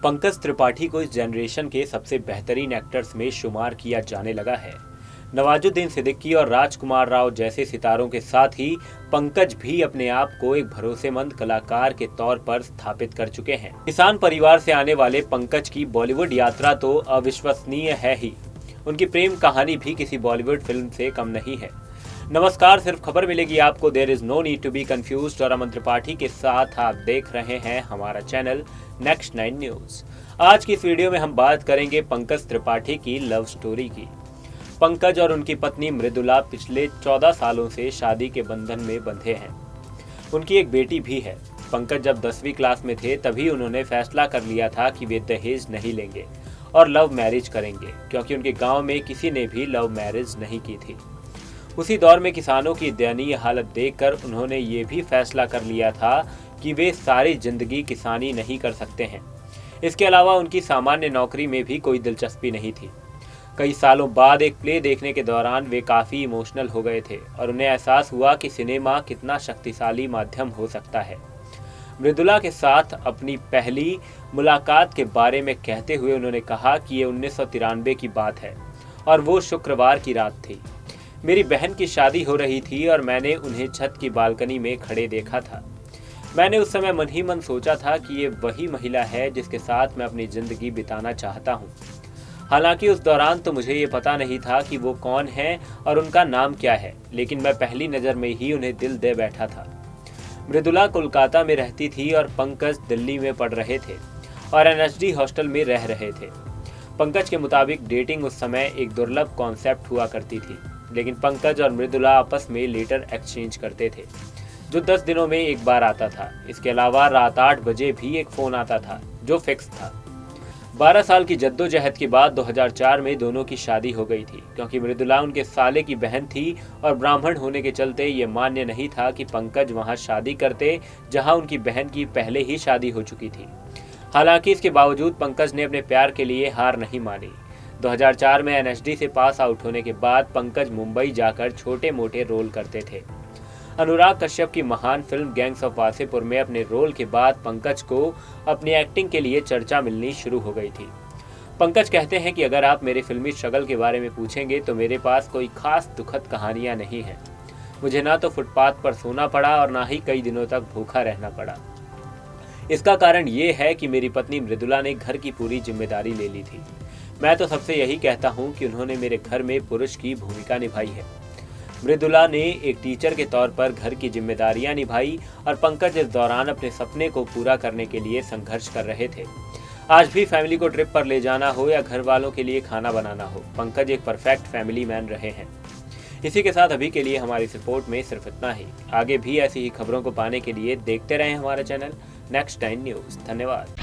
पंकज त्रिपाठी को इस जनरेशन के सबसे बेहतरीन एक्टर्स में शुमार किया जाने लगा है। नवाजुद्दीन सिद्दीकी और राजकुमार राव जैसे सितारों के साथ ही पंकज भी अपने आप को एक भरोसेमंद कलाकार के तौर पर स्थापित कर चुके हैं। किसान परिवार से आने वाले पंकज की बॉलीवुड यात्रा तो अविश्वसनीय है ही, उनकी प्रेम कहानी भी किसी बॉलीवुड फिल्म से कम नहीं है। नमस्कार, सिर्फ खबर मिलेगी आपको। There is no need to be confused और अमन त्रिपाठी के साथ आप देख रहे हैं हमारा चैनल नेक्स्ट 9 न्यूज। आज की इस वीडियो में हम बात करेंगे पंकज त्रिपाठी की लव स्टोरी की। पंकज और उनकी पत्नी मृदुला पिछले 14 सालों से शादी के बंधन में बंधे हैं। उनकी एक बेटी भी है। पंकज जब 10वीं क्लास में थे तभी उन्होंने फैसला कर लिया था कि वे दहेज नहीं लेंगे और लव मैरिज करेंगे, क्योंकि उनके गांव में किसी ने भी लव मैरिज नहीं की थी। उसी दौर में किसानों की दयनीय हालत देखकर उन्होंने ये भी फैसला कर लिया था कि वे सारी जिंदगी किसानी नहीं कर सकते हैं। इसके अलावा उनकी सामान्य नौकरी में भी कोई दिलचस्पी नहीं थी। कई सालों बाद एक प्ले देखने के दौरान वे काफ़ी इमोशनल हो गए थे और उन्हें एहसास हुआ कि सिनेमा कितना शक्तिशाली माध्यम हो सकता है। मृदुला के साथ अपनी पहली मुलाकात के बारे में कहते हुए उन्होंने कहा कि ये 1993 की बात है और वो शुक्रवार की रात थी। मेरी बहन की शादी हो रही थी और मैंने उन्हें छत की बालकनी में खड़े देखा था। मैंने उस समय मन ही मन सोचा था कि ये वही महिला है जिसके साथ मैं अपनी ज़िंदगी बिताना चाहता हूँ। हालांकि उस दौरान तो मुझे ये पता नहीं था कि वो कौन है और उनका नाम क्या है, लेकिन मैं पहली नज़र में ही उन्हें दिल दे बैठा था। मृदुला कोलकाता में रहती थी और पंकज दिल्ली में पढ़ रहे थे और NSD हॉस्टल में रह रहे थे। पंकज के मुताबिक डेटिंग उस समय एक दुर्लभ कॉन्सेप्ट हुआ करती थी, लेकिन पंकज और मृदुला आपस में लेटर एक्सचेंज करते थे जो 10 दिनों में एक बार आता था। इसके अलावा रात 8 बजे भी एक फ़ोन आता था जो फिक्स था। 12 साल की जद्दोजहद के बाद 2004 में दोनों की शादी हो गई थी। क्योंकि मृदुला उनके साले की बहन थी और ब्राह्मण होने के चलते ये मान्य नहीं था कि पंकज वहां शादी करते जहां उनकी बहन की पहले ही शादी हो चुकी थी। हालांकि इसके बावजूद पंकज ने अपने प्यार के लिए हार नहीं मानी। 2004 में NSD से पास आउट होने के बाद पंकज मुंबई जाकर छोटे मोटे रोल करते थे। अनुराग कश्यप की महान फिल्म गैंग्स ऑफ वासेपुर में अपने रोल के बाद पंकज को अपनी एक्टिंग के लिए चर्चा मिलनी शुरू हो गई थी। पंकज कहते हैं कि अगर आप मेरे फिल्मी स्ट्रगल के बारे में पूछेंगे तो मेरे पास कोई खास दुखद कहानियां नहीं हैं। मुझे ना तो फुटपाथ पर सोना पड़ा और ना ही कई दिनों तक भूखा रहना पड़ा। इसका कारण ये है कि मेरी पत्नी मृदुला ने घर की पूरी जिम्मेदारी ले ली थी। मैं तो सबसे यही कहता हूँ कि उन्होंने मेरे घर में पुरुष की भूमिका निभाई है। मृदुला ने एक टीचर के तौर पर घर की जिम्मेदारियां निभाई और पंकज इस दौरान अपने सपने को पूरा करने के लिए संघर्ष कर रहे थे। आज भी फैमिली को ट्रिप पर ले जाना हो या घर वालों के लिए खाना बनाना हो, पंकज एक परफेक्ट फैमिली मैन रहे हैं। इसी के साथ अभी के लिए हमारी रिपोर्ट में सिर्फ इतना ही। आगे भी ऐसी ही खबरों को पाने के लिए देखते रहें हमारा चैनल नेक्स्ट 9 न्यूज। धन्यवाद।